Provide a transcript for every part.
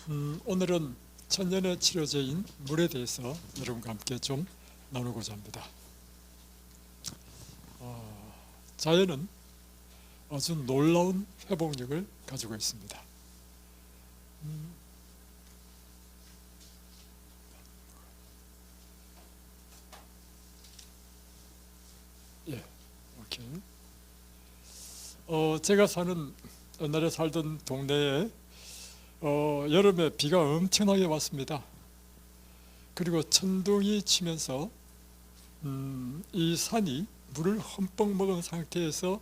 오늘은 천년의 치료제인 물에 대해서 여러분과 함께 좀 나누고자 합니다. 자연은 아주 놀라운 회복력을 가지고 있습니다. 예, 오케이. 제가 옛날에 살던 동네에 여름에 비가 엄청나게 왔습니다. 그리고 천둥이 치면서 이 산이 물을 흠뻑 먹은 상태에서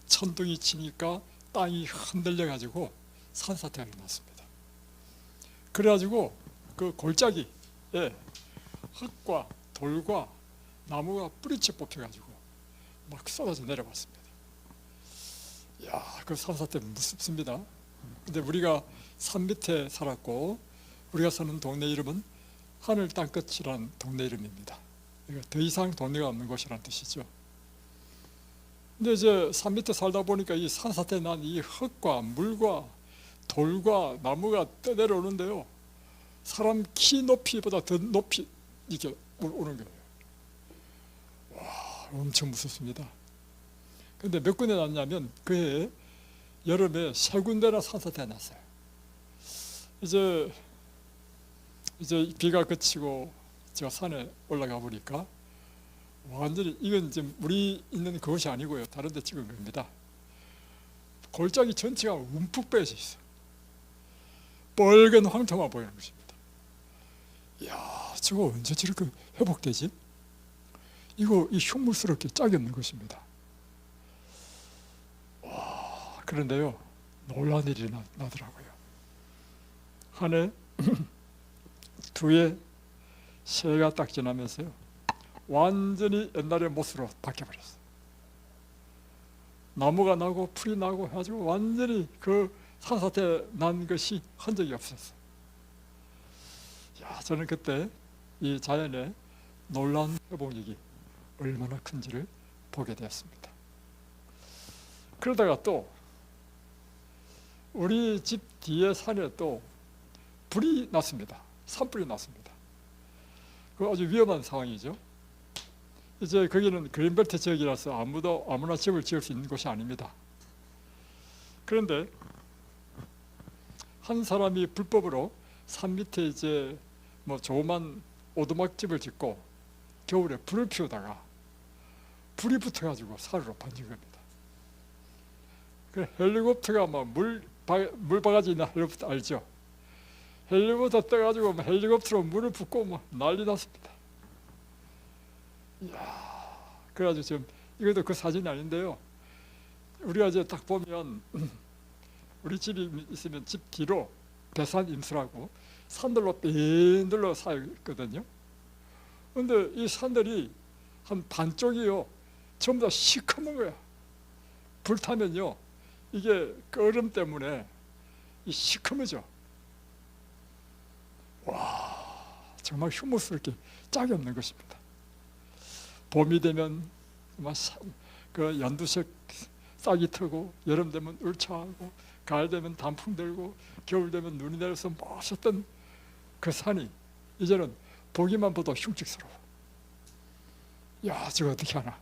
천둥이 치니까 땅이 흔들려 가지고 산사태가 일어났습니다. 그래가지고 그 골짜기에 흙과 돌과 나무가 뿌리채 뽑혀가지고 막 쏟아져 내려왔습니다. 이야, 그 산사태 무섭습니다. 근데 우리가 산 밑에 살았고, 우리가 사는 동네 이름은 하늘 땅끝이라는 동네 이름입니다. 그러니까 더 이상 동네가 없는 곳이라는 뜻이죠. 근데 이제 산 밑에 살다 보니까 이 산사태 난 이 흙과 물과 돌과 나무가 떠내려오는데요, 사람 키 높이보다 더 높이 이렇게 오는 거예요. 와, 엄청 무섭습니다. 근데 몇 군데 났냐면 그해 여름에 3군데나 산사태가 났어요. 이제 비가 그치고 제가 산에 올라가 보니까 완전히, 이건 지금 우리 있는 그곳이 아니고요, 다른 데 찍은 겁니다. 골짜기 전체가 움푹 빼져 있어요. 빨간 황토만 보이는 것입니다. 이야, 저거 언제 저렇게 회복되지? 이거 이 흉물스럽게 짝이 없는 것입니다. 와, 그런데요, 놀라운 일이 나더라고요. 한 해 두 해, 세 해가 딱 지나면서요, 완전히 옛날의 모습으로 바뀌어버렸어요. 나무가 나고 풀이 나고 해가지고 완전히 그 산사태 난 것이 흔적이 없었어요. 야, 저는 그때 이 자연의 놀라운 회복력이 얼마나 큰지를 보게 되었습니다. 그러다가 또 우리 집 뒤에 산에 또 불이 났습니다. 산불이 났습니다. 그 아주 위험한 상황이죠. 이제 거기는 그린벨트 지역이라서 아무나 집을 지을 수 있는 곳이 아닙니다. 그런데 한 사람이 불법으로 산 밑에 이제 뭐 조그만 오두막집을 짓고 겨울에 불을 피우다가 불이 붙어가지고 산으로 번진 겁니다. 그 헬리콥터가 막 물 바가지 있는 헬리콥터 알죠? 헬리콥터 떠가지고 헬리콥터로 물을 붓고 뭐 난리 났습니다. 이야, 그래가지고 지금 이것도 그 사진이 아닌데요, 우리가 이제 딱 보면 우리 집이 있으면 집 뒤로 배산 임수라고 산들로 빈 둘러 쌓였거든요. 근데 이 산들이 한 반쪽이요, 전부 다 시커먼 거야. 불타면요, 이게 그 얼음 때문에 이 시커매져. 와, 정말 흉물스럽게 짝이 없는 것입니다. 봄이 되면 그 연두색 싹이 트고, 여름 되면 울창하고, 가을 되면 단풍 들고, 겨울 되면 눈이 내려서 멋있던 그 산이 이제는 보기만 봐도 흉측스러워. 야, 저거 어떻게 하나.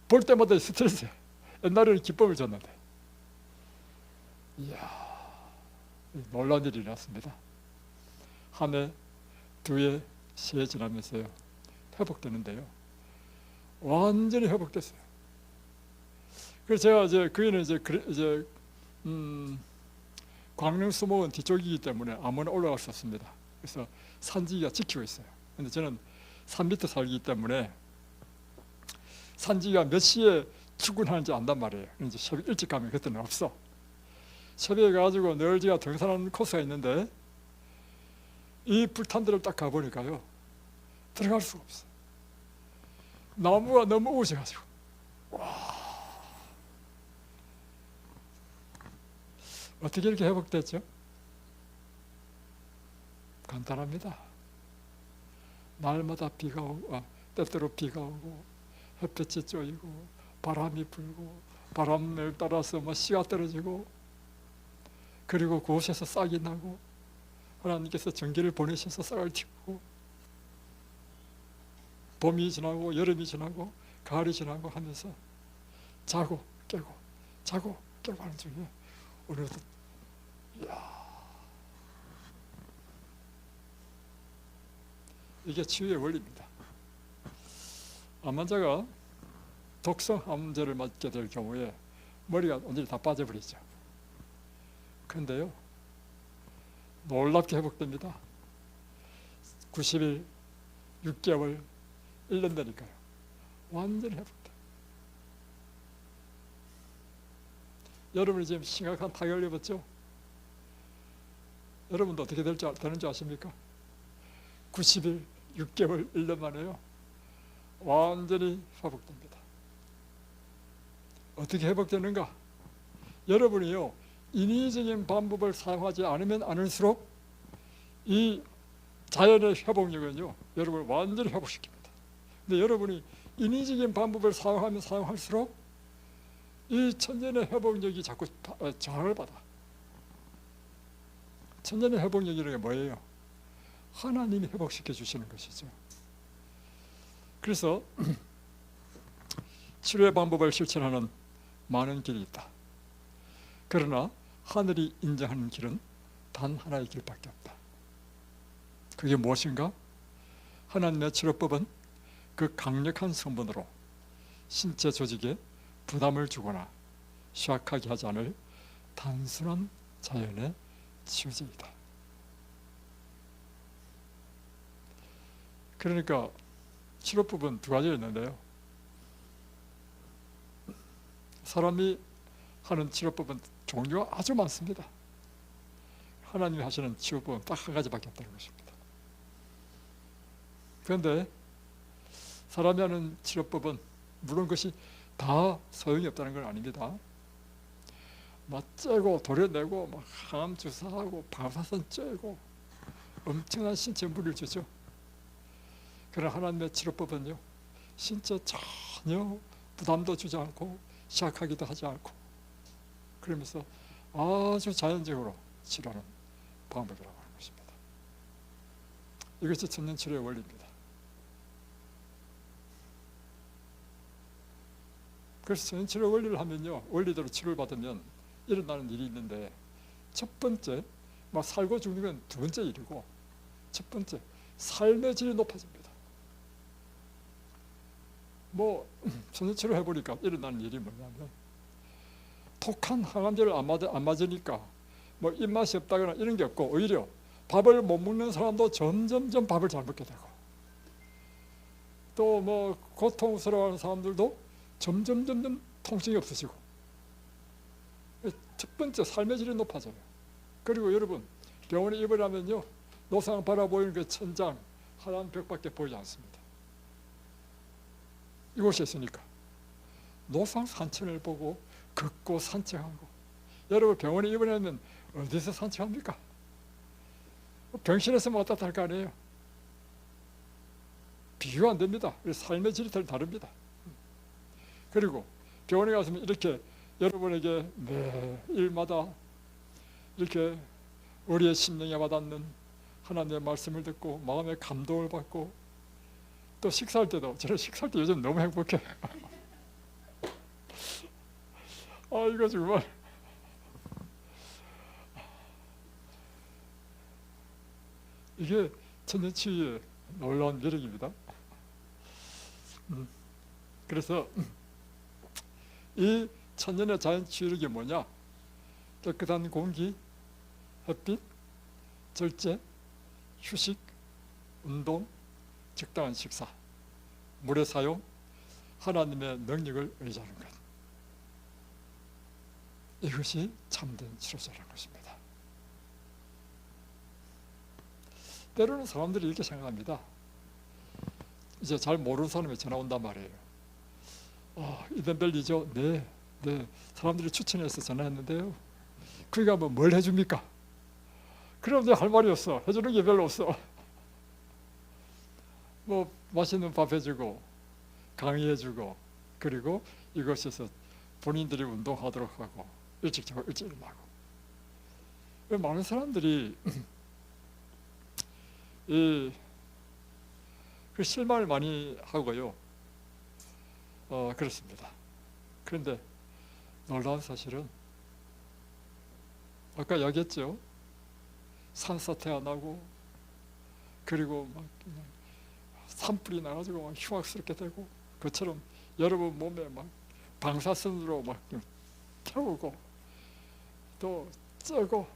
볼 때마다 스트레스야. 옛날에는 기쁨을 줬는데. 이야, 놀라운 일이 일어났습니다. 한 해, 두 해, 세 해 지나면서요, 회복되는데요, 완전히 회복됐어요. 그래서 제가 이제 거기는 이제 광릉 수목원 뒤쪽이기 때문에 아무나 올라갈 수 없습니다. 그래서 산지기가 지키고 있어요. 근데 저는 산 밑에 살기 때문에 산지기가 몇 시에 출근하는지 안단 말이에요. 이제 새벽 일찍 가면 그때는 없어. 새벽에 가가지고 널지가 등산하는 코스가 있는데 이 불탄 데를 딱 가보니까요, 들어갈 수가 없어. 나무가 너무 우거져가지고. 와, 어떻게 이렇게 회복됐죠? 간단합니다. 날마다 비가 오고, 때때로 비가 오고, 햇볕이 쬐이고, 바람이 불고, 바람을 따라서 뭐 씨가 떨어지고, 그리고 그곳에서 싹이 나고, 하나님께서 전기를 보내셔서 쌀을 튀고 봄이 지나고 여름이 지나고 가을이 지나고 하면서 자고 깨고 자고 깨고 하는 중에 오늘도 이게 치유의 원리입니다. 암 환자가 독성 항암제를 맞게 될 경우에 머리가 완전히 다 빠져버리죠. 그런데요, 놀랍게 회복됩니다. 90일, 6개월, 1년 되니까요. 완전히 회복돼요. 여러분이 지금 심각한 타격을 입었죠? 여러분도 어떻게 되는지 아십니까? 90일, 6개월, 1년 만에요. 완전히 회복됩니다. 어떻게 회복되는가? 여러분이요, 인위적인 방법을 사용하지 않으면 않을수록 이 자연의 회복력은요, 여러분을 완전히 회복시킵니다. 근데 여러분이 인위적인 방법을 사용하면 사용할수록 이 천년의 회복력이 자꾸 저항을 받아. 천년의 회복력이라는 게 뭐예요? 하나님이 회복시켜 주시는 것이죠. 그래서 치료의 방법을 실천하는 많은 길이 있다. 그러나 하늘이 인정하는 길은 단 하나의 길밖에 없다. 그게 무엇인가? 하나님의 치료법은 그 강력한 성분으로 신체 조직에 부담을 주거나 쉬악하게 하지 않을 단순한 자연의 치유제이다. 그러니까 치료법은 두 가지가 있는데요, 사람이 하는 치료법은 종류가 아주 많습니다. 하나님이 하시는 치료법은 딱 한 가지밖에 없다는 것입니다. 그런데 사람이 하는 치료법은 물론 그것이 다 소용이 없다는 건 아닙니다. 막 째고 도려내고 막 항암 주사하고 방사선 째고 엄청난 신체 무리를 주죠. 그러나 하나님의 치료법은요, 신체 전혀 부담도 주지 않고 시약하기도 하지 않고 그러면서 아주 자연적으로 치료하는 방법이라고 하는 것입니다. 이것이 천년치료의 원리입니다. 그래서 천년치료 원리를 하면요, 원리대로 치료를 받으면 일어나는 일이 있는데, 첫 번째, 막 살고 죽는 건 두 번째 일이고, 첫 번째, 삶의 질이 높아집니다. 천년치료 해보니까 일어나는 일이 뭐냐면, 독한 항암제를 안 맞으니까 입맛이 없다거나 이런 게 없고, 오히려 밥을 못 먹는 사람도 점점점 밥을 잘 먹게 되고, 또 고통스러워하는 사람들도 점점 통증이 없어지고, 첫 번째 삶의 질이 높아져요. 그리고 여러분, 병원에 입원하면요, 노상 바라보이는 그 천장 하얀 벽밖에 보이지 않습니다. 이곳에 있으니까 노상 산천을 보고 걷고 산책하고. 여러분, 병원에 입원하면 어디서 산책합니까? 병실에서 왔다 갔다 할 거 아니에요. 비교가 안 됩니다. 삶의 질이 다릅니다. 그리고 병원에 가서면 이렇게 여러분에게 매일마다 이렇게 우리의 심령에 와닿는 하나님의 말씀을 듣고 마음의 감동을 받고, 또 식사할 때도, 저는 식사할 때 요즘 너무 행복해. 이거 정말 이게 천년치유의 놀라운 매력입니다. 그래서 이 천년의 자연치유력이 뭐냐? 깨끗한 공기, 햇빛, 절제, 휴식, 운동, 적당한 식사, 물의 사용, 하나님의 능력을 의지하는 것, 이것이 참된 치료자라는 것입니다. 때로는 사람들이 이렇게 생각합니다. 이제 잘 모르는 사람이 전화 온단 말이에요. 이덴벨리죠? 네. 사람들이 추천해서 전화했는데요, 그러니까 뭘 해줍니까? 그럼 이제 할 말이 없어. 해주는 게 별로 없어. 맛있는 밥 해주고 강의해주고, 그리고 이곳에서 본인들이 운동하도록 하고 일찍 자고 일찍 일어나고. 많은 사람들이 그 실망을 많이 하고요. 그렇습니다. 그런데 놀라운 사실은 아까 이야기했죠. 산사태 안 나고, 그리고 막 그냥 산불이 나가지고 막 흉악스럽게 되고, 그처럼 여러분 몸에 막 방사선으로 막 태우고, 또 째고,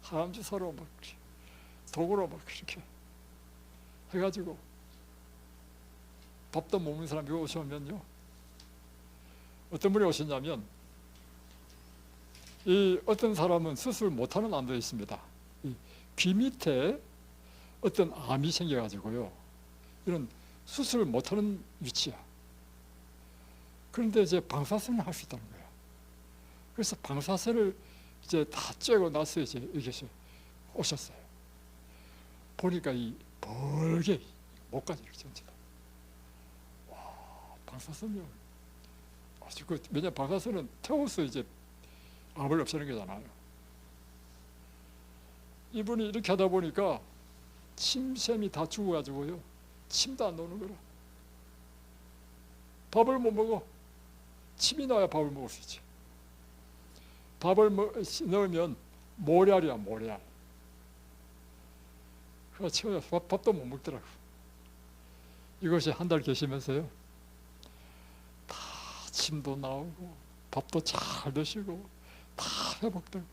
항암주사로 막 독으로 막 그렇게 해가지고 밥도 못 먹는 사람이 오시면요, 어떤 분이 오셨냐면, 이 어떤 사람은 수술 못하는 암도 있습니다. 귀 밑에 어떤 암이 생겨가지고요, 이런 수술을 못하는 위치야. 그런데 이제 방사선을 할 수 있다는 거야. 그래서 방사선을 이제 다 쬐고 나서 이제 여기서 오셨어요. 보니까 이 벌게 목까지 이렇게 전체다. 와, 방사선이요. 아주 왜냐 방사선은 태워서 이제 암을 없애는 거잖아요. 이분이 이렇게 하다 보니까 침샘이 다 죽어가지고요, 침도 안 나오는 거라. 밥을 못 먹어. 침이 나야 밥을 먹을 수 있지. 밥을 넣으면 모략이야, 모략. 그래서 밥도 못 먹더라고. 이것이 한 달 계시면서요, 다 침도 나오고 밥도 잘 드시고 다 회복되고.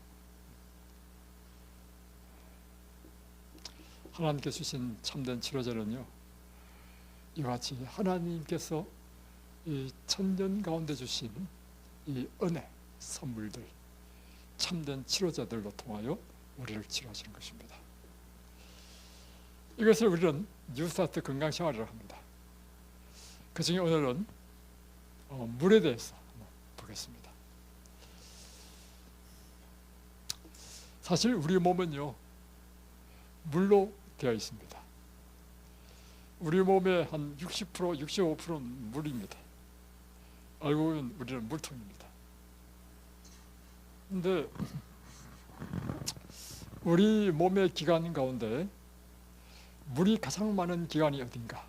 하나님께서 주신 참된 치료제는요, 이같이 하나님께서 이 천년 가운데 주신 이 은혜, 선물들, 참된 치료제들로 통하여 우리를 치료하시는 것입니다. 이것을 우리는 뉴스타트 건강생활이라고 합니다. 그 중에 오늘은 물에 대해서 한번 보겠습니다. 사실 우리 몸은요, 물로 되어 있습니다. 우리 몸의 한 60%, 65%는 물입니다. 알고 보면 우리는 물통입니다. 근데 우리 몸의 기관 가운데 물이 가장 많은 기관이 어딘가?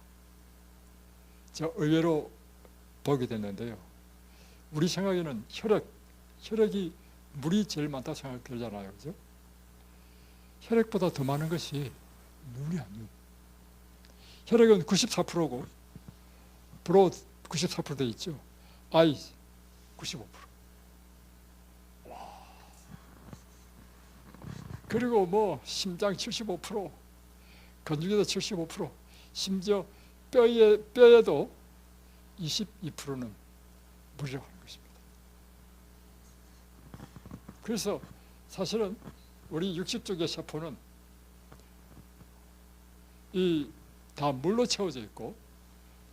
저 의외로 보게 됐는데요, 우리 생각에는 혈액이 물이 제일 많다고 생각되잖아요. 그죠? 혈액보다 더 많은 것이 물이야, 물. 혈액은 94%고, 브로 94% 돼 있죠. I 95%. 와. 그리고 뭐 심장 75%, 건중에도 75%, 심지어 뼈에도 22%는 물이라고 하는 것입니다. 그래서 사실은 우리 60쪽의 세포는 다 물로 채워져 있고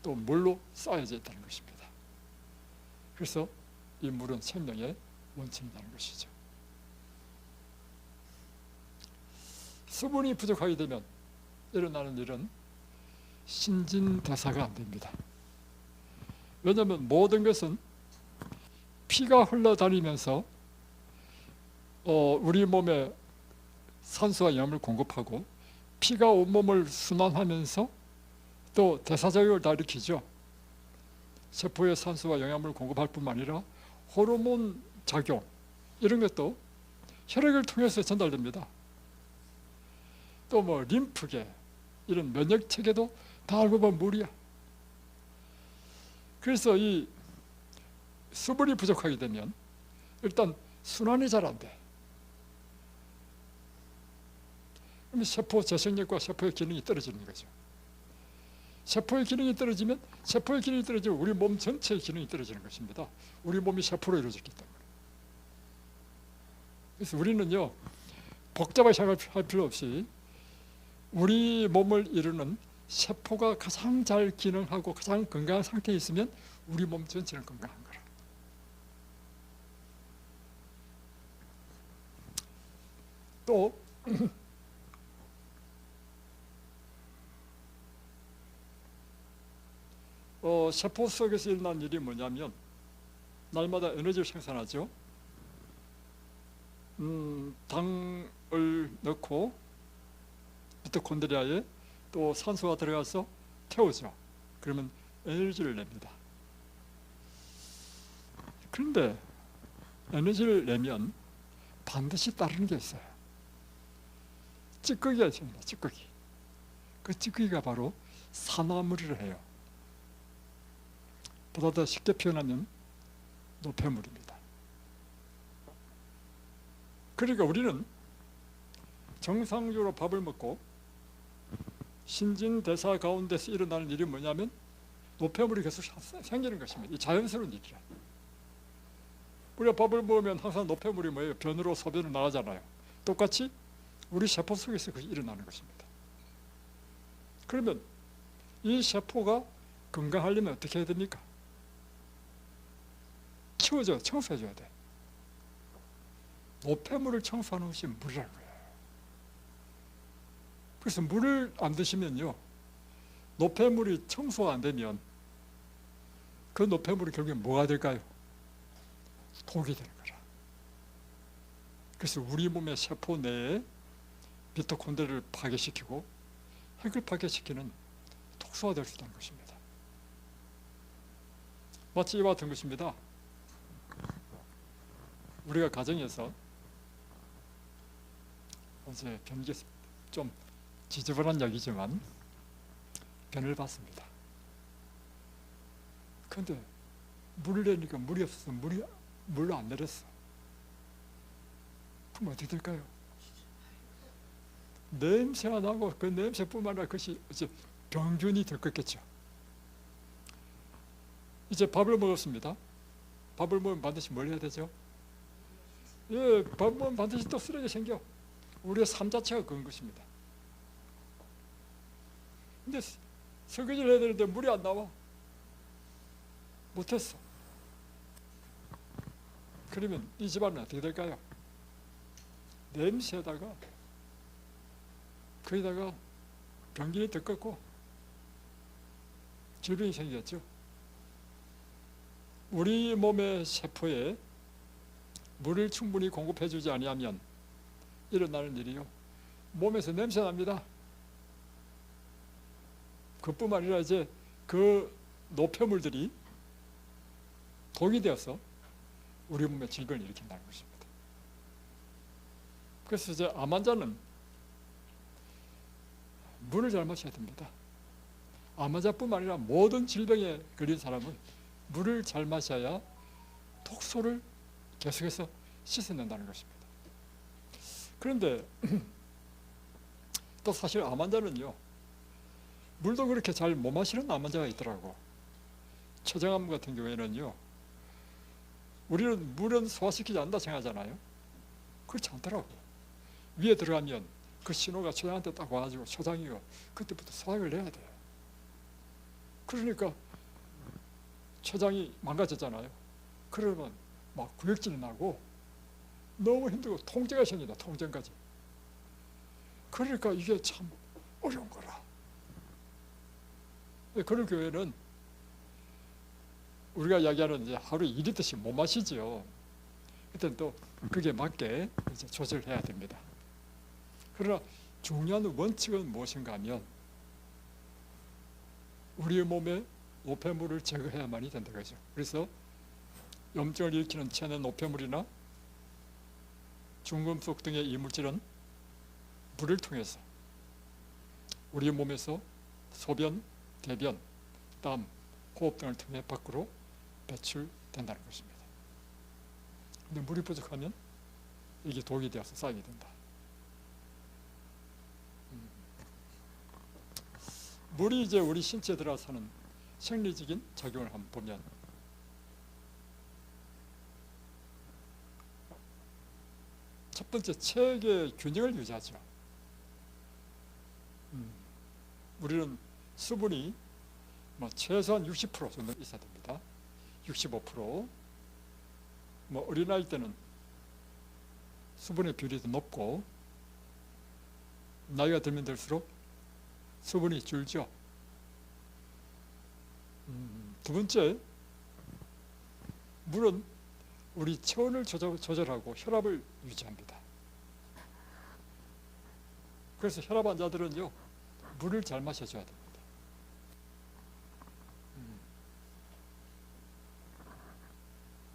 또 물로 쌓여져 있다는 것입니다. 그래서 이 물은 생명의 원천이라는 것이죠. 수분이 부족하게 되면 일어나는 일은 신진대사가 안 됩니다. 왜냐하면 모든 것은 피가 흘러다니면서 우리 몸에 산소와 영양을 공급하고, 피가 온몸을 순환하면서 또 대사작용을 다 일으키죠. 세포에 산소와 영양을 공급할 뿐만 아니라 호르몬 작용, 이런 것도 혈액을 통해서 전달됩니다. 또 뭐 림프계, 이런 면역체계도 다 알고 보면 물이야. 그래서 이 수분이 부족하게 되면 일단 순환이 잘 안 돼. 그럼 세포 재생력과 세포의 기능이 떨어지는 거죠. 세포의 기능이 떨어지면 우리 몸 전체의 기능이 떨어지는 것입니다. 우리 몸이 세포로 이루어졌기 때문에. 그래서 우리는요, 복잡하게 생각할 필요 없이 우리 몸을 이루는 세포가 가장 잘 기능하고 가장 건강한 상태에 있으면 우리 몸 전체는 건강한 거라. 또 세포 속에서 일어난 일이 뭐냐면, 날마다 에너지를 생산하죠. 당을 넣고 미토콘드리아에 또 산소가 들어가서 태우죠. 그러면 에너지를 냅니다. 그런데 에너지를 내면 반드시 따르는 게 있어요. 찌꺼기가 있습니다. 찌꺼기. 그 찌꺼기가 바로 산화물을 해요. 보다 더 쉽게 표현하면 노폐물입니다. 그러니까 우리는 정상적으로 밥을 먹고 신진대사 가운데서 일어나는 일이 뭐냐면 노폐물이 계속 생기는 것입니다. 이 자연스러운 일이죠. 우리가 밥을 먹으면 항상 노폐물이 뭐예요? 변으로 소변으로 나가잖아요. 똑같이 우리 세포 속에서 그것이 일어나는 것입니다. 그러면 이 세포가 건강하려면 어떻게 해야 됩니까? 치워줘야, 청소해줘야 돼. 노폐물을 청소하는 것이 물이라고요. 그래서 물을 안 드시면요, 노폐물이 청소가 안 되면 그 노폐물이 결국에 뭐가 될까요? 독이 되는 거라. 그래서 우리 몸의 세포 내에 미토콘드리아를 파괴시키고 핵을 파괴시키는 독소가 될 수 있다는 것입니다. 마치 이와 같은 것입니다. 우리가 가정에서 어제 변기 좀 지저분한 이야기지만 변을 봤습니다. 그런데 물을 내니까 물이 없어서 물로 안 내렸어. 그럼 어떻게 될까요? 냄새가 나고 그 냄새뿐만 아니라 그것이 이제 병균이 들끓겠죠. 이제 밥을 먹었습니다. 밥을 먹으면 반드시 뭘 해야 되죠? 예, 밥 먹으면 반드시 또 쓰레기 생겨. 우리의 삶 자체가 그런 것입니다. 근데 설거지를 해야 되는데 물이 안 나와. 못했어. 그러면 이 집안은 어떻게 될까요? 냄새에다가 거기다가 병균이 들끓고 질병이 생겼죠. 우리 몸의 세포에 물을 충분히 공급해주지 아니하면 일어나는 일이요, 몸에서 냄새 납니다. 그뿐만 아니라 이제 그 노폐물들이 독이 되어서 우리 몸에 질병을 일으킨다는 것입니다. 그래서 이제 암 환자는 물을 잘 마셔야 됩니다. 암 환자뿐만 아니라 모든 질병에 걸린 사람은 물을 잘 마셔야 독소를 계속해서 씻어낸다는 것입니다. 그런데 또 사실 암 환자는요, 물도 그렇게 잘 못 마시는 암 환자가 있더라고. 췌장암 같은 경우에는요, 우리는 물은 소화시키지 않는다 생각하잖아요. 그렇지 않더라고. 위에 들어가면 그 신호가 췌장한테 딱 와가지고 췌장이요, 그때부터 소화를 내야 돼요. 그러니까 췌장이 망가졌잖아요. 그러면 막 구역질이 나고 너무 힘들고 통제가 생긴다. 통증까지. 그러니까 이게 참 어려운 거라. 그런 교회는 우리가 이야기하는 이제 하루에 2리터씩 못 마시죠. 그때는 또 그게 맞게 이제 조절해야 됩니다. 그러나 중요한 원칙은 무엇인가 하면 우리의 몸에 노폐물을 제거해야만이 된다 그죠. 그래서 염증을 일으키는 체내 노폐물이나 중금속 등의 이물질은 물을 통해서 우리 몸에서 소변, 대변, 땀, 호흡 등을 통해 밖으로 배출된다는 것입니다. 근데 물이 부족하면 이게 독이 되어서 쌓이게 된다. 물이 이제 우리 신체에 들어서는 생리적인 작용을 한번 보면, 첫 번째 체액의 균형을 유지하죠. 우리는 수분이 최소한 60% 정도 있어야 됩니다. 65%. 어린아이 때는 수분의 비율이 더 높고, 나이가 들면 들수록 수분이 줄죠. 두 번째, 물은 우리 체온을 조절하고 혈압을 유지합니다. 그래서 혈압 환자들은요, 물을 잘 마셔줘야 됩니다.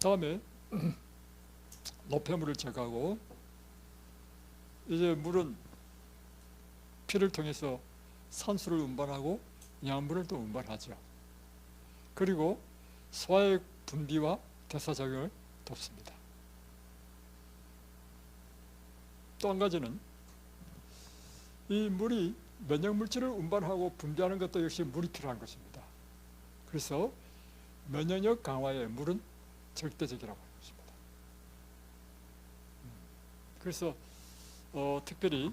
다음에 노폐물을 제거하고, 이제 물은 피를 통해서 산소를 운반하고 영양분을 또 운반하죠. 그리고 소화의 분비와 대사작용을 돕습니다. 또 한 가지는 이 물이 면역물질을 운반하고 분비하는 것도 역시 물이 필요한 것입니다. 그래서 면역력 강화에 물은 절대적이라고 하는 것입니다. 그래서 특별히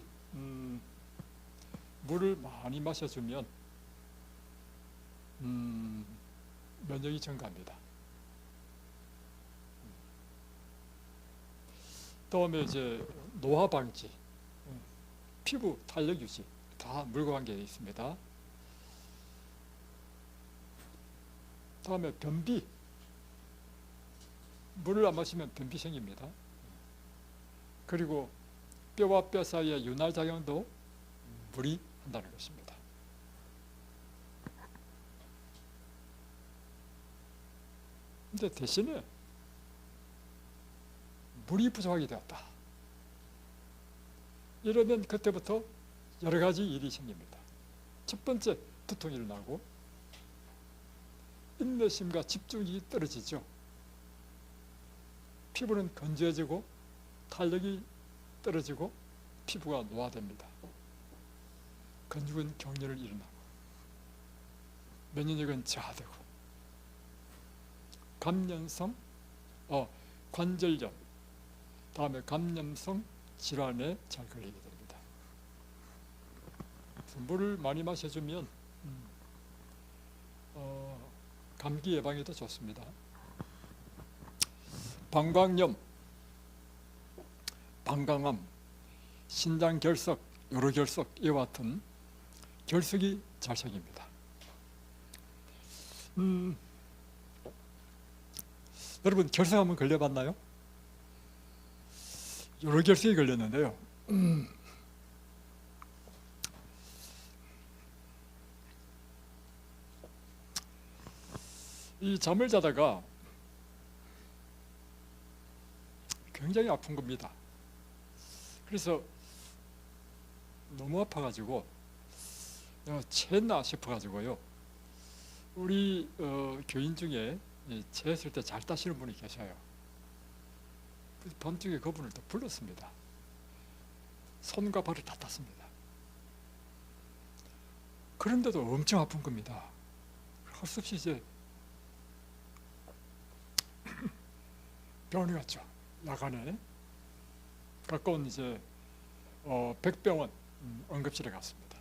물을 많이 마셔주면 면역이 증가합니다. 다음에 이제 노화 방지, 피부 탄력 유지, 다 물과 관계가 있습니다. 다음에 변비, 물을 안 마시면 변비 생깁니다. 그리고 뼈와 뼈 사이의 윤활작용도 물이 한다는 것입니다. 근데 대신에 물이 부족하게 되었다. 이러면 그때부터 여러 가지 일이 생깁니다. 첫 번째, 두통이 일어나고 인내심과 집중이 떨어지죠. 피부는 건조해지고 탄력이 떨어지고 피부가 노화됩니다. 근육은 경련을 일어나고 면역력은 저하되고 감염성 관절염, 다음에 감염성 질환에 잘 걸리게 됩니다. 물을 많이 마셔주면 감기 예방에도 좋습니다. 방광염, 방광암, 신장결석, 요로결석 이와 같은 결석이 잘 생깁니다. 여러분 결석 한번 걸려봤나요? 요로결석이 걸렸는데요. 이 잠을 자다가 굉장히 아픈 겁니다. 그래서 너무 아파가지고 체했나 싶어가지고요. 우리 교인 중에 체했을 때 잘 따시는 분이 계셔요. 밤중에 그분을 또 불렀습니다. 손과 발을 다 땄습니다. 그런데도 엄청 아픈 겁니다. 할 수 없이 이제 병원에 갔죠. 야간에 가까운 이제 백병원 응급실에 갔습니다.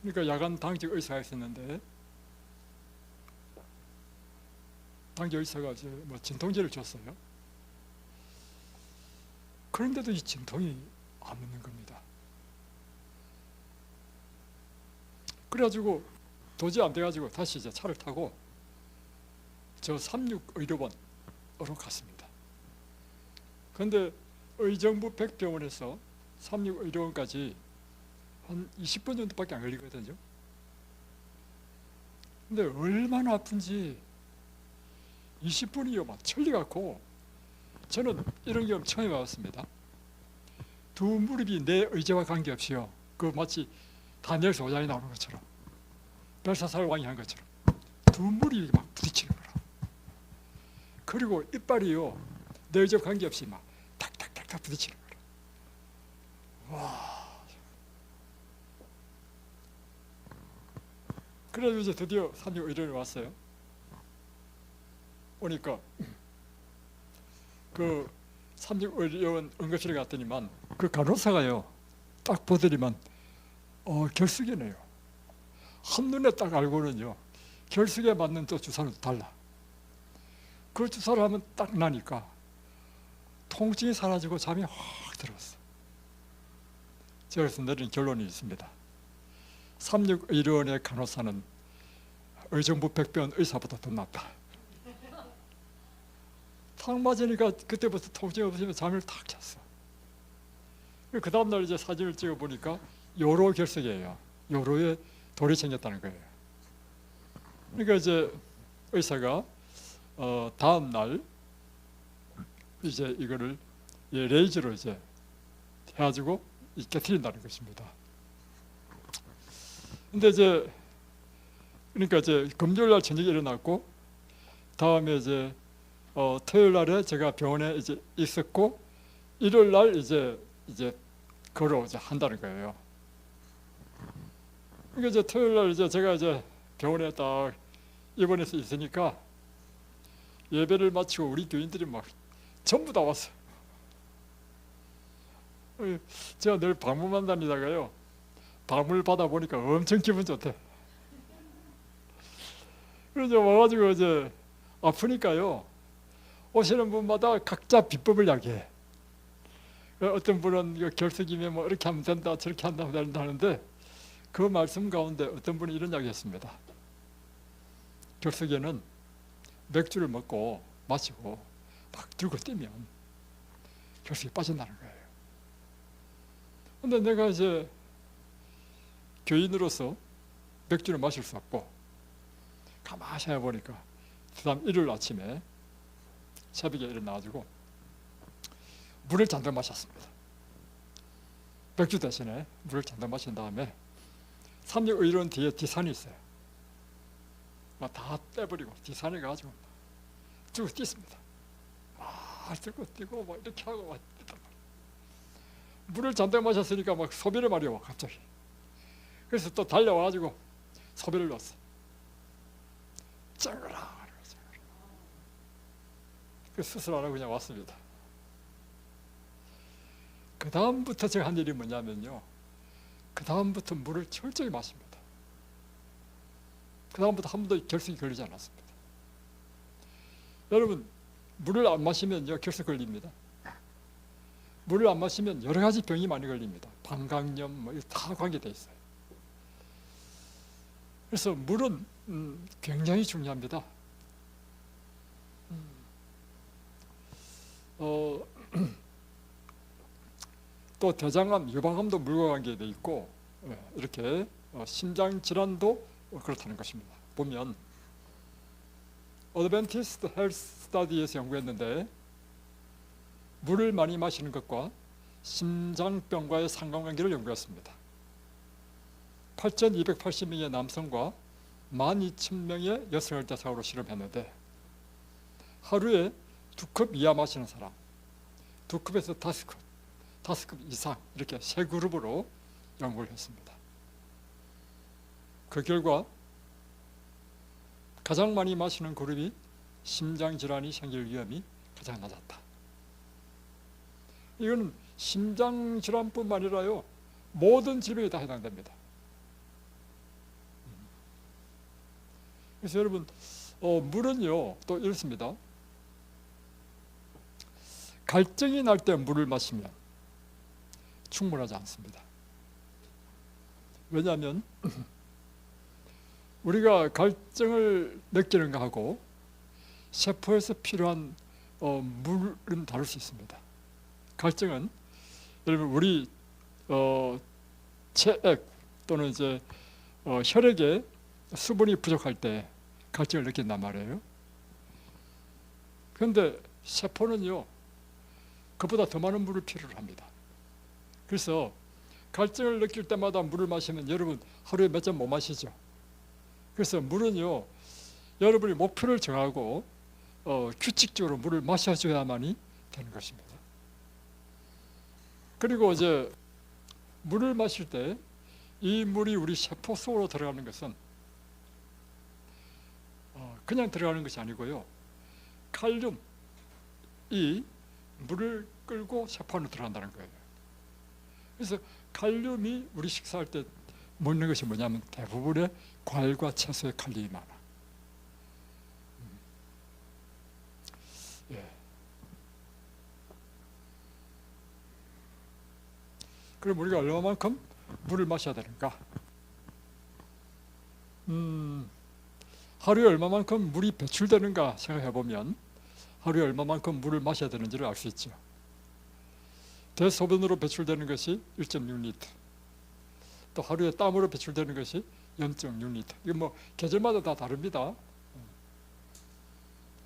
그러니까 야간 당직 의사가 있었는데 당직 의사가 이제 뭐 진통제를 줬어요. 그런데도 이 진통이 안 묻는 겁니다. 그래가지고 도저히 안 돼가지고 다시 이제 차를 타고 저 삼육의료원으로 갔습니다. 그런데 의정부 백병원에서 삼육의료원까지 한 20분 정도밖에 안 걸리거든요. 근데 얼마나 아픈지 20분이요 막 천리같고, 저는 이런 경험 처음 해봤습니다. 두 무릎이 내 의지와 관계없이요, 그 마치 다니엘 소장이 나오는 것처럼, 벨사살 왕이 한 것처럼 두 무릎이 막 부딪히는 거라. 그리고 이빨이요 내 의지와 관계없이 막 탁탁탁탁 부딪히는 거라. 와. 그래서 이제 드디어 삼육의료원에 왔어요. 오니까 그 삼육의료원 응급실에 갔더니만 그 간호사가요 딱 보더니만 결석이네요. 한눈에 딱 알고는요 결석에 맞는 또 주사는 달라. 그 주사를 하면 딱 나니까 통증이 사라지고 잠이 확 들었어. 제가 그래서 내린 결론이 있습니다. 삼육의료원의 간호사는 의정부 백병원 의사보다 더 낫다. 탁 맞으니까 그때부터 통증이 없으면 잠을 탁 잤어. 그 다음날 이제 사진을 찍어 보니까 요로 결석이에요. 요로에 돌이 생겼다는 거예요. 그러니까 이제 의사가 다음 날 이제 이거를 레이저로 이제 해가지고 깨트린다는 것입니다. 근데 이제 그러니까 이제 금요일 날 저녁에 일어났고, 다음에 이제 토요일 날에 제가 병원에 이제 있었고, 일요일 날 이제 그거로 이제 한다는 거예요. 그러니까 이제 토요일 날 이제 제가 이제 병원에 딱 입원해서 있으니까 예배를 마치고 우리 교인들이 막 전부 다 왔어요. 제가 늘 방문만 다니다가요, 방문을 받아 보니까 엄청 기분 좋대. 그래서 와가지고 이제 아프니까요, 오시는 분마다 각자 비법을 이야기해. 어떤 분은 결석이면 뭐 이렇게 하면 된다, 저렇게 한다면 된다는데, 그 말씀 가운데 어떤 분이 이런 이야기 했습니다. 결석에는 맥주를 먹고 마시고 막 들고 뛰면 결석이 빠진다는 거예요. 근데 내가 이제 교인으로서 맥주를 마실 수 없고, 가만히 해보니까 그다음 일요일 아침에 새벽에 일어나가지고 물을 잔뜩 마셨습니다. 맥주 대신에 물을 잔뜩 마신 다음에 삼육의료원 뒤에 디산이 있어요. 다 떼버리고 디산에 가지고 쭉 뛰습니다. 막 들고 뛰고 막 이렇게 하고 막 뛰단 말이에요. 물을 잔뜩 마셨으니까 막 소변을 마려워 갑자기. 그래서 또 달려와가지고 소변을 넣었어. 쨍그라. 그 수술 안 하고 그냥 왔습니다. 그 다음부터 제가 한 일이 뭐냐면요, 그 다음부터 물을 철저히 마십니다. 그 다음부터 한 번도 결석이 걸리지 않았습니다. 여러분, 물을 안 마시면요 결석 걸립니다. 물을 안 마시면 여러 가지 병이 많이 걸립니다. 방광염 뭐 다 관계되어 있어요. 그래서 물은 굉장히 중요합니다. 또 대장암, 유방암도 물과 관계되어 있고, 이렇게 심장 질환도 그렇다는 것입니다. 보면 어드벤티스트 헬스 스터디에서 연구했는데, 물을 많이 마시는 것과 심장병과의 상관관계를 연구했습니다. 8,280명의 남성과 12,000명의 여성을 대상으로 실험했는데, 하루에 2컵 이하 마시는 사람, 2컵에서 5컵, 5컵 이상, 이렇게 세 그룹으로 연구를 했습니다. 그 결과 가장 많이 마시는 그룹이 심장질환이 생길 위험이 가장 낮았다. 이거는 심장질환뿐만 아니라요, 모든 질병에 다 해당됩니다. 그래서 여러분, 물은요 또 이렇습니다. 갈증이 날 때 물을 마시면 충분하지 않습니다. 왜냐하면 우리가 갈증을 느끼는 것하고 세포에서 필요한 물은 다를 수 있습니다. 갈증은 여러분 우리 체액 또는 이제 혈액에 수분이 부족할 때 갈증을 느낀단 말이에요. 그런데 세포는요 그보다 더 많은 물을 필요로 합니다. 그래서 갈증을 느낄 때마다 물을 마시면 여러분 하루에 몇 잔 못 마시죠. 그래서 물은요 여러분이 목표를 정하고 규칙적으로 물을 마셔줘야만이 되는 것입니다. 그리고 이제 물을 마실 때 이 물이 우리 세포 속으로 들어가는 것은 그냥 들어가는 것이 아니고요, 칼륨이 물을 끌고 세포 안으로 들어간다는 거예요. 그래서 칼륨이 우리 식사할 때 먹는 것이 뭐냐면 대부분의 과일과 채소에 칼륨이 많아. 예. 그럼 우리가 얼마만큼 물을 마셔야 되는가? 하루에 얼마만큼 물이 배출되는가 생각해 보면 하루에 얼마만큼 물을 마셔야 되는지를 알 수 있죠. 대소변으로 배출되는 것이 1.6리터, 또 하루에 땀으로 배출되는 것이 0.6리터. 이거 뭐 계절마다 다 다릅니다.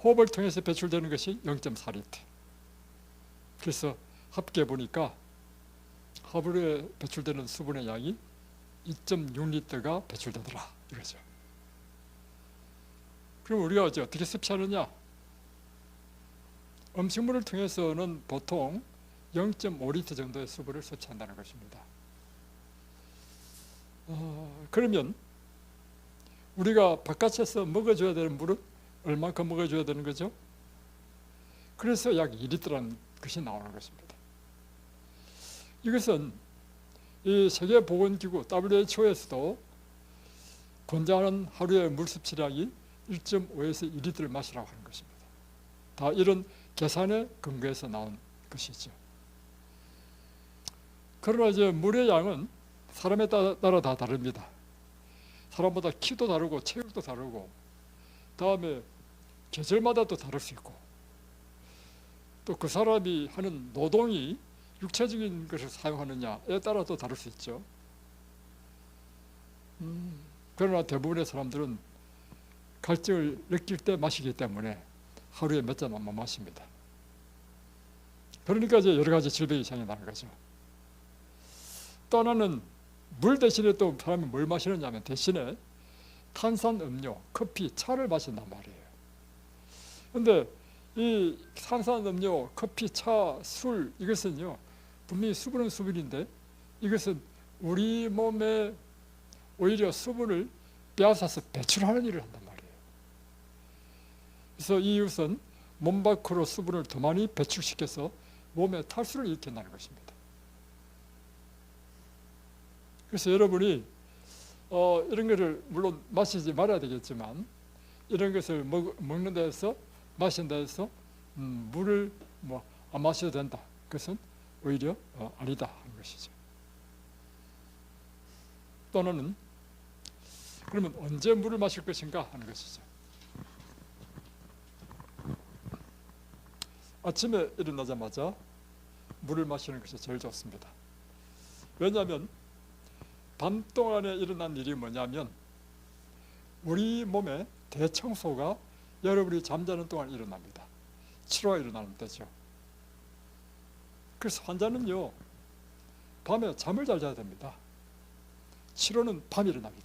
호흡을 통해서 배출되는 것이 0.4리터. 그래서 합계 보니까 하루에 배출되는 수분의 양이 2.6리터가 배출되더라 이거죠. 그럼 우리가 어떻게 섭취하느냐? 음식물을 통해서는 보통 0.5리터 정도의 수분을 섭취한다는 것입니다. 그러면 우리가 바깥에서 먹어줘야 되는 물은 얼마큼 먹어줘야 되는 거죠? 그래서 약 2리터라는 것이 나오는 것입니다. 이것은 이 세계보건기구 WHO에서도 권장하는 하루의 물 섭취량이 1.5에서 2리터를 마시라고 하는 것입니다. 다 이런 계산에 근거해서 나온 것이죠. 그러나 이제 물의 양은 사람에 따라 다 다릅니다. 사람마다 키도 다르고 체격도 다르고, 다음에 계절마다 또 다를 수 있고, 또 그 사람이 하는 노동이 육체적인 것을 사용하느냐에 따라 또 다를 수 있죠. 그러나 대부분의 사람들은 갈증을 느낄 때 마시기 때문에 하루에 몇 잔만 마십니다. 그러니까 이제 여러 가지 질병이 생겨나는 거죠. 또 하나는 물 대신에 또 사람이 뭘 마시느냐 하면 대신에 탄산음료, 커피, 차를 마신단 말이에요. 그런데 이 탄산음료, 커피, 차, 술 이것은요 분명히 수분은 수분인데 이것은 우리 몸에 오히려 수분을 빼앗아서 배출하는 일을 한단 말이에요. 그래서 이것은 몸 밖으로 수분을 더 많이 배출시켜서 몸에 탈수를 일으킨다는 것입니다. 그래서 여러분이 이런 것을 물론 마시지 말아야 되겠지만 이런 것을 먹는 데서 마신다 해서 물을 안 마셔도 된다. 그것은 오히려 아니다 하는 것이죠. 또는 그러면 언제 물을 마실 것인가 하는 것이죠. 아침에 일어나자마자 물을 마시는 것이 제일 좋습니다. 왜냐하면 밤 동안에 일어난 일이 뭐냐면 우리 몸의 대청소가 여러분이 잠자는 동안 일어납니다. 치료가 일어나는 때죠. 그래서 환자는요 밤에 잠을 잘 자야 됩니다. 치료는 밤에 일어나기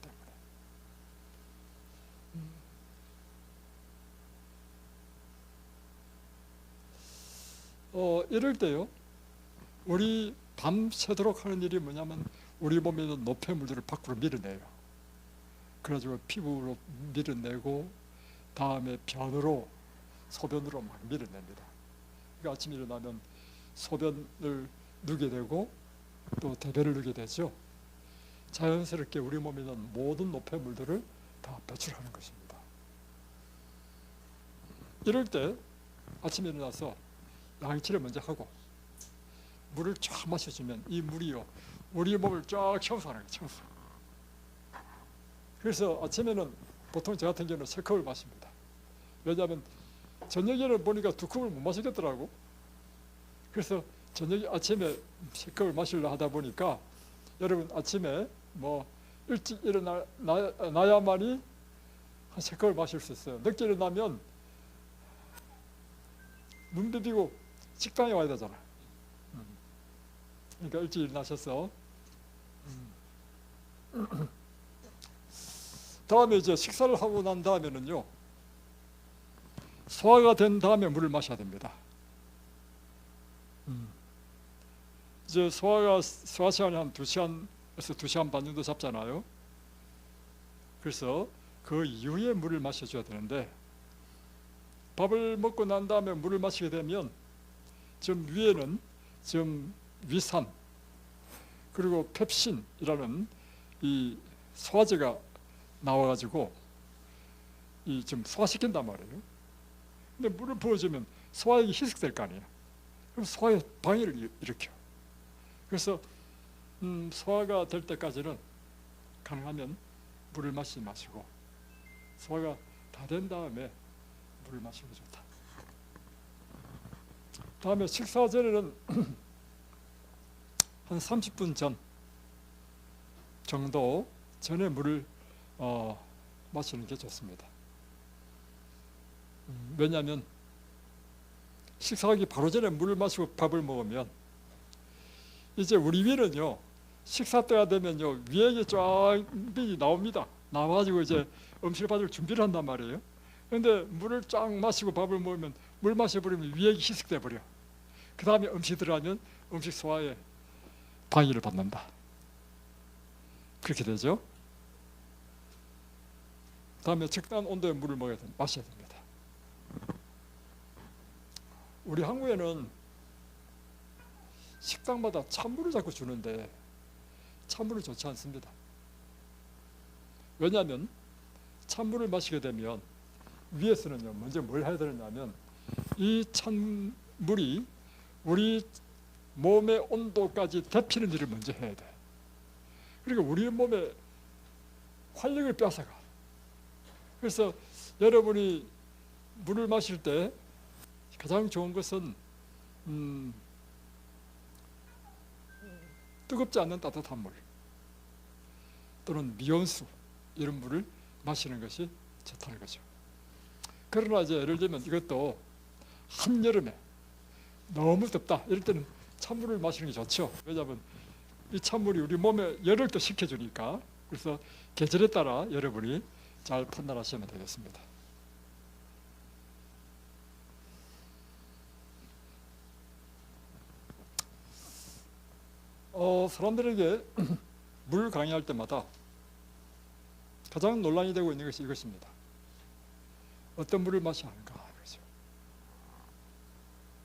때문에 이럴 때요 우리 밤새도록 하는 일이 뭐냐면 우리 몸에 있는 노폐물들을 밖으로 밀어내요. 그래가지고 피부로 밀어내고 다음에 변으로 소변으로 막 밀어냅니다. 그러니까 아침에 일어나면 소변을 누게 되고 또 대변을 누게 되죠. 자연스럽게 우리 몸에 있는 모든 노폐물들을 다 배출하는 것입니다. 이럴 때 아침에 일어나서 양치를 먼저 하고 물을 쫙 마셔주면 이 물이요 우리 몸을 쫙 청소하는 거예요. 청소. 그래서 아침에는 보통 저 같은 경우는 3컵을 마십니다. 왜냐하면 저녁에는 보니까 2컵을 못 마시겠더라고. 그래서 아침에 3컵을 마시려 하다 보니까 여러분 아침에 일찍 일어나야만이 한 3컵을 마실 수 있어요. 늦게 일어나면 눈 비비고 식당에 와야 되잖아. 그러니까 일찍 일어나셔서 다음에 이제 식사를 하고 난 다음에는요 소화가 된 다음에 물을 마셔야 됩니다. 이제 소화 시간이 한 2시간에서 2시간 반 정도 잡잖아요. 그래서 그 이후에 물을 마셔줘야 되는데 밥을 먹고 난 다음에 물을 마시게 되면 좀 위에는 좀 위산 그리고 펩신이라는 이 소화제가 나와가지고 좀 소화시킨단 말이에요. 근데 물을 부어주면 소화액이 희석될 거 아니에요. 그럼 소화에 방해를 일으켜. 그래서 소화가 될 때까지는 가능하면 물을 마시지 마시고 소화가 다 된 다음에 물을 마시는 게 좋다. 다음에 식사 전에는 한 30분 전 정도 전에 물을 마시는 게 좋습니다. 왜냐하면 식사하기 바로 전에 물을 마시고 밥을 먹으면 이제 우리 위는요, 식사 때가 되면요 위액이 쫙 나옵니다. 나와가지고 이제 음식을 받을 준비를 한단 말이에요. 그런데 물을 쫙 마시고 밥을 먹으면 물 마셔버리면 위액이 희석돼 버려. 그 다음에 음식 들어가면 음식 소화에 방해를 받는다. 그렇게 되죠. 다음에 적당한 온도의 물을 마셔야 됩니다. 우리 한국에는 식당마다 찬물을 자꾸 주는데 찬물은 좋지 않습니다. 왜냐하면 찬물을 마시게 되면 위에서는요 먼저 뭘 해야 되느냐면 이 찬물이 우리 몸의 온도까지 데피는 일을 먼저 해야 돼. 그러니까 우리 몸에 활력을 뺏어가. 그래서 여러분이 물을 마실 때 가장 좋은 것은 뜨겁지 않는 따뜻한 물 또는 미온수 이런 물을 마시는 것이 좋다는 거죠. 그러나 이제 예를 들면 이것도 한여름에 너무 덥다 이럴 때는 찬물을 마시는 게 좋죠. 왜냐하면 이 찬물이 우리 몸에 열을 또 식혀주니까. 그래서 계절에 따라 여러분이 잘 판단하시면 되겠습니다. 사람들에게 물 강의할 때마다 가장 논란이 되고 있는 것이 이것입니다. 어떤 물을 마셔야 하는가 그렇죠.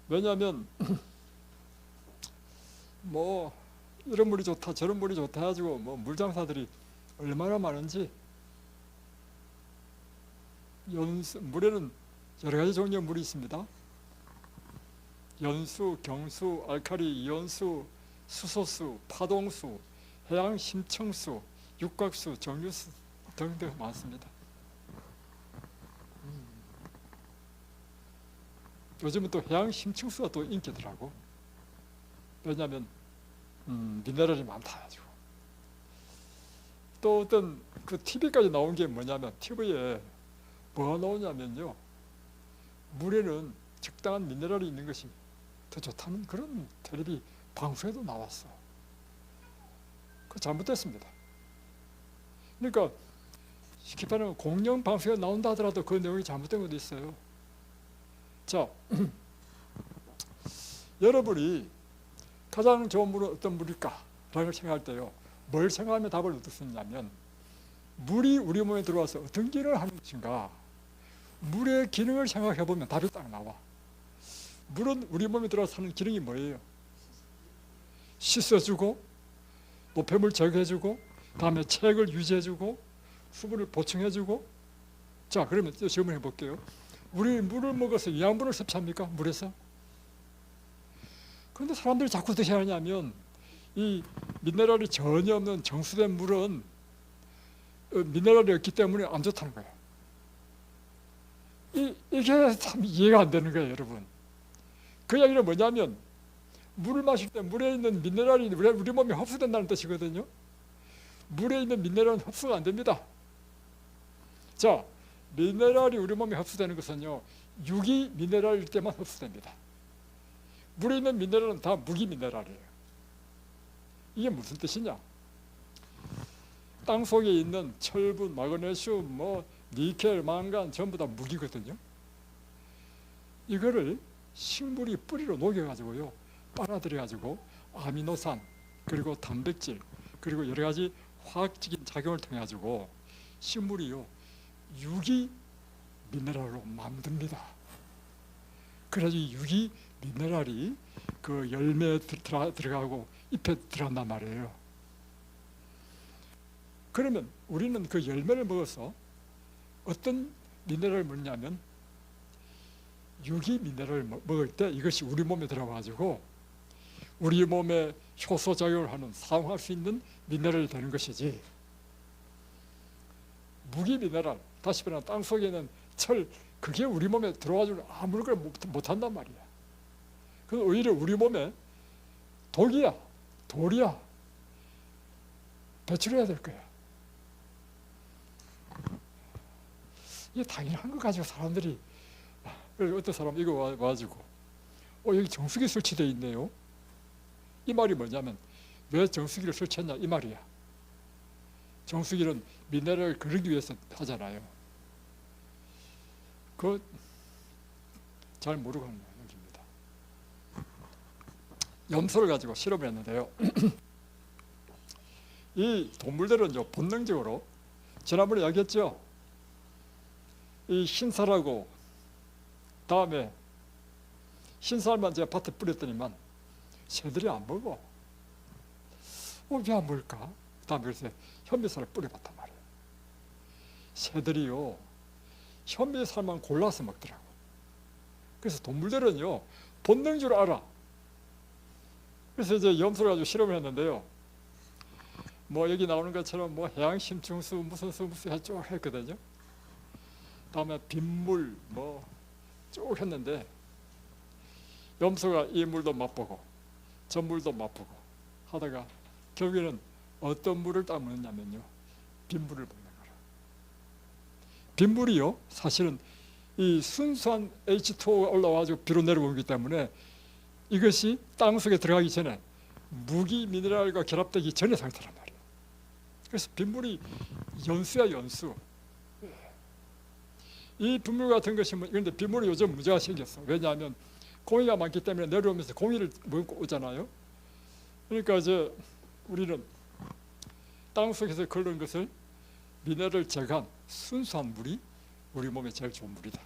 왜냐하면 뭐 이런 물이 좋다 저런 물이 좋다 해가지고 뭐 물장사들이 얼마나 많은지. 물에는 여러 가지 종류의 물이 있습니다. 연수, 경수, 알칼리, 이온수, 수소수, 파동수, 해양 심층수, 육각수, 정유수 등등 많습니다. 요즘은 또 해양 심층수가 또 인기더라고. 왜냐하면 미네랄이 많다 가지고. 또 어떤 그 TV까지 나온 게 뭐냐면 TV에 뭐가 나오냐면요 물에는 적당한 미네랄이 있는 것이 더 좋다는 그런 텔레비 방송에도 나왔어. 그거 잘못됐습니다. 그러니까 쉽게 말하면 공영 방송에 나온다 하더라도 그 내용이 잘못된 것도 있어요. 자, 여러분이 가장 좋은 물은 어떤 물일까? 라는 걸 생각할 때요 뭘 생각하면 답을 얻을 수 있냐면 물이 우리 몸에 들어와서 어떤 기능을 하는 것인가, 물의 기능을 생각해 보면 답이 딱 나와. 물은 우리 몸에 들어와서 하는 기능이 뭐예요? 씻어주고 노폐물 제거해주고 다음에 체액을 유지해주고 수분을 보충해주고. 자, 그러면 질문해 볼게요. 우리 물을 먹어서 영양분을 섭취합니까? 물에서? 그런데 사람들이 자꾸 어떻게 하냐면 이 미네랄이 전혀 없는 정수된 물은 미네랄이 없기 때문에 안 좋다는 거예요. 이게 참 이해가 안 되는 거예요, 여러분. 그 이야기는 뭐냐면 물을 마실 때 물에 있는 미네랄이 우리 몸에 흡수된다는 뜻이거든요. 물에 있는 미네랄은 흡수가 안 됩니다. 자, 미네랄이 우리 몸에 흡수되는 것은요 유기 미네랄일 때만 흡수됩니다. 물에 있는 미네랄은 다 무기 미네랄이에요. 이게 무슨 뜻이냐? 땅 속에 있는 철분, 마그네슘, 니켈, 망간 전부 다 무기거든요. 이거를 식물이 뿌리로 녹여가지고요 빨아들여가지고 아미노산 그리고 단백질 그리고 여러 가지 화학적인 작용을 통해 가지고 식물이요 유기 미네랄로 만듭니다. 그래서 이 유기 미네랄이 그 열매에 들어가고 잎에 들어간단 말이에요. 그러면 우리는 그 열매를 먹어서 어떤 미네랄을 먹냐면 유기 미네랄을 먹을 때 이것이 우리 몸에 들어가지고 우리 몸에 효소작용을 하는 사용할 수 있는 미네랄이 되는 것이지, 무기 미네랄, 다시 말하면 땅속에 있는 철, 그게 우리 몸에 들어와주는 아무런 걸 못한단 말이야. 그건 오히려 우리 몸에 독이야. 돌이야 배출해야 될 거야. 이게 당연한 거 가지고 사람들이, 어떤 사람 이거 와가지고 여기 정수기 설치되어 있네요. 이 말이 뭐냐면 왜 정수기를 설치했냐 이 말이야. 정수기는 미네랄을 그러기 위해서 하잖아요. 그거 잘 모르고 하는 얘기입니다. 염소를 가지고 실험을 했는데요. 이 동물들은요 본능적으로, 지난번에 이야기했죠. 이 흰살하고 다음에 흰살만 제가 밭에 뿌렸더니만 새들이 안 먹어. 왜 안 먹을까? 다음에 그래서 현미살을 뿌려봤단 말이에요. 새들이요 현미살만 골라서 먹더라고. 그래서 동물들은요 본능적으로 알아. 그래서 이제 염소를 가지고 실험을 했는데요. 뭐 여기 나오는 것처럼 뭐 해양심충수 무슨 수 쭉 했거든요. 다음에 빗물 뭐 쭉 했는데 염소가 이 물도 맛보고 저 물도 맛보고 하다가 결국에는 어떤 물을 딱 먹느냐면요 빗물을 먹는 거라. 빗물이요 사실은 이 순수한 H2O가 올라와가지고 비로 내려오기 때문에 이것이 땅 속에 들어가기 전에 무기 미네랄과 결합되기 전의 상태란 말이에요. 그래서 빗물이 연수야 연수. 이 빗물 같은 것이 그런데 빗물이 요즘 문제가 생겼어. 왜냐하면 공기가 많기 때문에 내려오면서 공기를 먹고 오잖아요. 그러니까 이제 우리는 땅 속에서 걸른 것을 미네랄을 제거한 순수한 물이 우리 몸에 제일 좋은 물이다.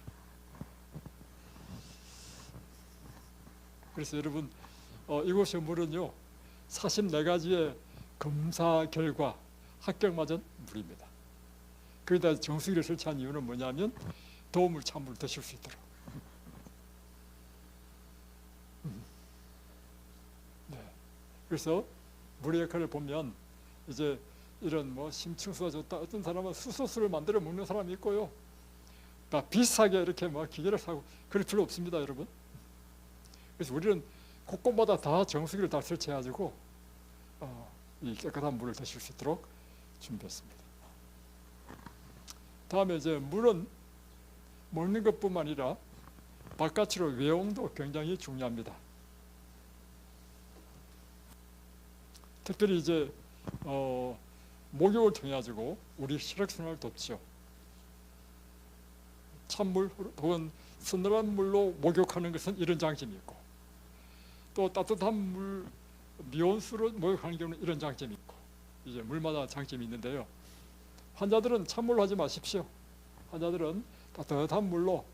그래서 여러분 이곳의 물은요 44가지의 검사 결과 합격맞은 물입니다. 거기다 정수기를 설치한 이유는 뭐냐면 도움을 찬물을 드실 수 있도록. 네. 그래서 물의 역할을 보면 이제 이런 뭐 심층수가 좋다, 어떤 사람은 수소수를 만들어 먹는 사람이 있고요. 다 비슷하게 이렇게 뭐 기계를 사고 그럴 필요 없습니다, 여러분. 그래서 우리는 곳곳마다 다 정수기를 다 설치해가지고 이 깨끗한 물을 드실 수 있도록 준비했습니다. 다음에 이제 물은 먹는 것뿐만 아니라 바깥으로 외용도 굉장히 중요합니다. 특별히 이제 목욕을 통해 가지고 우리 혈액순환을 돕죠. 찬물 혹은 서늘한 물로 목욕하는 것은 이런 장점이 있고, 또 따뜻한 물 미온수로 목욕하는 경우는 이런 장점이 있고, 이제 물마다 장점이 있는데요. 환자들은 찬물로 하지 마십시오. 환자들은 따뜻한 물로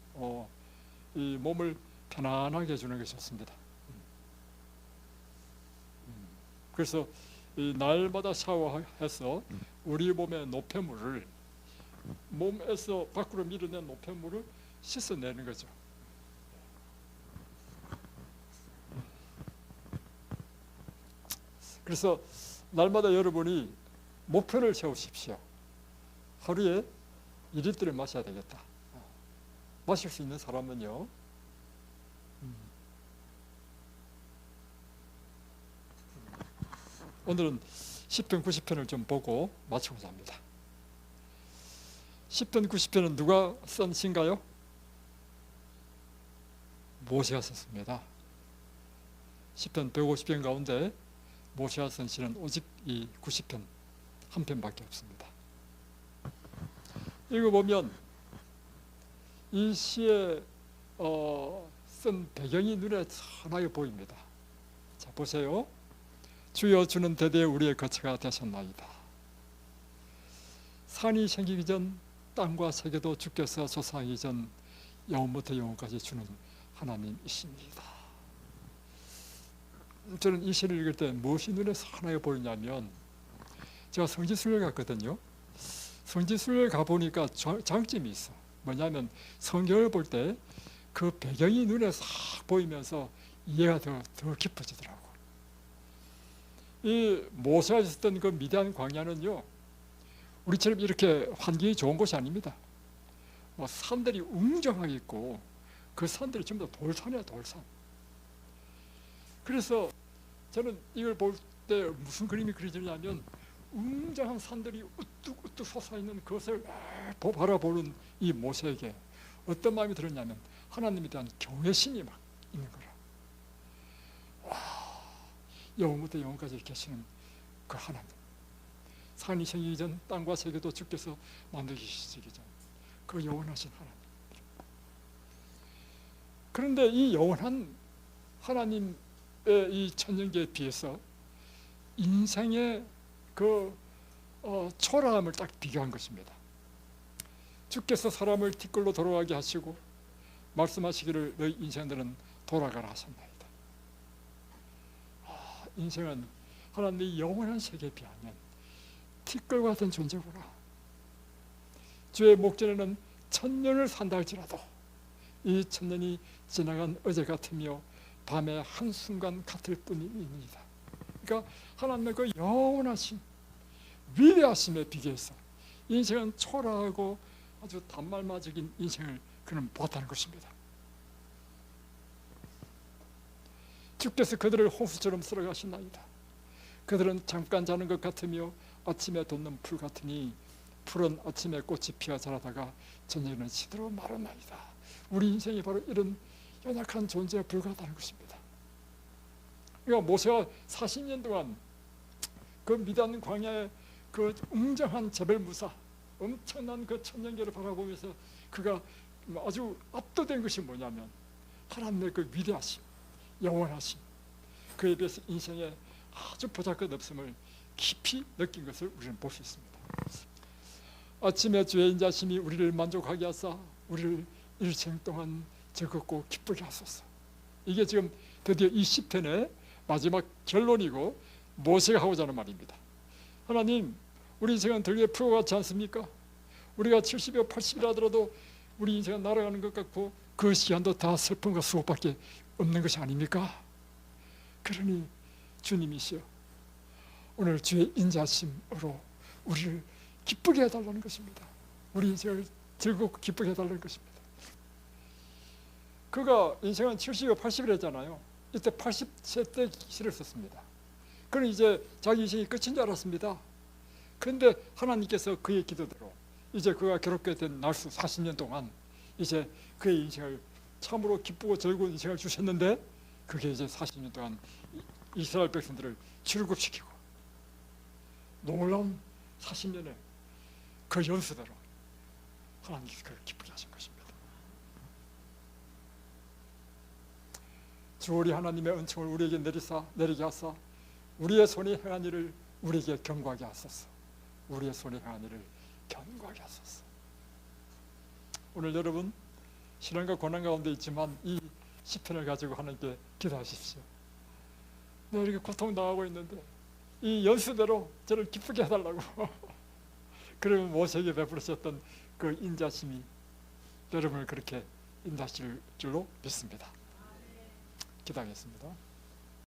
이 몸을 편안하게 해주는 것이 좋습니다. 그래서 이 날마다 샤워해서 우리 몸의 노폐물을, 몸에서 밖으로 밀어낸 노폐물을 씻어내는 거죠. 그래서 날마다 여러분이 목표를 세우십시오. 하루에 2리터를 마셔야 되겠다. 마실 수 있는 사람은요. 오늘은 10편, 90편을 좀 보고 마치고자 합니다. 10편, 90편은 누가 쓴 시인가요? 모세가 썼습니다. 10편, 150편 가운데 모세가 쓴 시는 오직 이 90편 한 편밖에 없습니다. 읽어보면 이 시에 쓴 배경이 눈에 선하게 보입니다. 자, 보세요. 주여 주는 대대 우리의 거처가 되셨나이다. 산이 생기기 전 땅과 세계도 주께서 조성하기 전 영원부터 영원까지 주는 하나님이십니다. 저는 이 시를 읽을 때 무엇이 눈에 선하게 보이냐면, 제가 성지순례 갔거든요. 성지순례 가보니까 장점이 있어. 뭐냐면 성경을 볼 때 그 배경이 눈에 싹 보이면서 이해가 더 깊어지더라고. 이 모세가 있었던 그 미디안 광야는요, 우리처럼 이렇게 환경이 좋은 곳이 아닙니다. 산들이 웅장하게 있고 그 산들이 전부 다 돌산이야, 돌산. 그래서 저는 이걸 볼 때 무슨 그림이 그려지냐면 웅장한 산들이 우뚝우뚝 솟아있는 그것을 바라보는 이 모세에게 어떤 마음이 들었냐면 하나님에 대한 경외심이 막 있는 거라. 와, 영원부터 영원까지 계시는 그 하나님, 산이 생기기 전 땅과 세계도 주께서 만드시기 전 그 영원하신 하나님. 그런데 이 영원한 하나님의 이 천년계에 비해서 인생의 그 초라함을 딱 비교한 것입니다. 주께서 사람을 티끌로 돌아가게 하시고 말씀하시기를 너희 인생들은 돌아가라 하셨나이다. 인생은 하나님의 영원한 세계에 비하면 티끌 같은 존재구나. 주의 목전에는 천년을 산다 할지라도 이 천년이 지나간 어제 같으며 밤의 한순간 같을 뿐입니다. 그러니까 하나님의 그 영원하신 위대하심에 비교해서 인생은 초라하고 아주 단말마적인 인생을 그는 보았다는 것입니다. 주께서 그들을 홍수처럼 쓸어가신나이다. 그들은 잠깐 자는 것 같으며 아침에 돋는 풀 같으니 풀은 아침에 꽃이 피어 자라다가 저녁에는 시들어 마르나이다. 우리 인생이 바로 이런 연약한 존재에 불과하다는 것입니다. 그러니까 모세가 40년 동안 그 미단 광야의 그 웅장한 제벨무사, 엄청난 그 천년계를 바라보면서 그가 아주 압도된 것이 뭐냐면 하나님의 그 위대하심, 영원하심, 그에 비해서 인생에 아주 보잘것없음을 깊이 느낀 것을 우리는 볼 수 있습니다. 아침에 주의 인자심이 우리를 만족하게 하사 우리를 일생 동안 즐겁고 기쁘게 하소서. 이게 지금 드디어 이 시편의 마지막 결론이고 모세가 하고자 하는 말입니다. 하나님, 우리 인생은 들에 풀과 같지 않습니까? 우리가 70여 80이라 하더라도 우리 인생은 날아가는 것 같고 그 시간도 다 슬픔과 수고밖에 없는 것이 아닙니까? 그러니 주님이시여, 오늘 주의 인자심으로 우리를 기쁘게 해달라는 것입니다. 우리 인생을 즐겁고 기쁘게 해달라는 것입니다. 그가 인생은 70여 80을 했잖아요. 이때 80세 때 시를 썼습니다. 그는 이제 자기 인생이 끝인 줄 알았습니다. 그런데 하나님께서 그의 기도대로 이제 그가 괴롭게 된 날수 40년 동안 이제 그의 인생을 참으로 기쁘고 즐거운 인생을 주셨는데 그게 이제 40년 동안 이스라엘 백성들을 출급시키고 놀라운 40년의 그 연수대로 하나님께서 그를 기쁘게 하신 것입니다. 주 우리 하나님의 은총을 우리에게 내리게 하사 우리의 손이 행한 일을 우리에게 경고하게 하소서. 우리의 손이 행한 일을 경고하게 하소서. 오늘 여러분 신앙과 고난 가운데 있지만 이 시편을 가지고 하나님께 기도하십시오. 내가 이렇게 고통당하고 있는데 이 연수대로 저를 기쁘게 해달라고. 그러면 모세에게 베풀으셨던 그 인자심이 여러분을 그렇게 인도하실 줄로 믿습니다. 기도하겠습니다.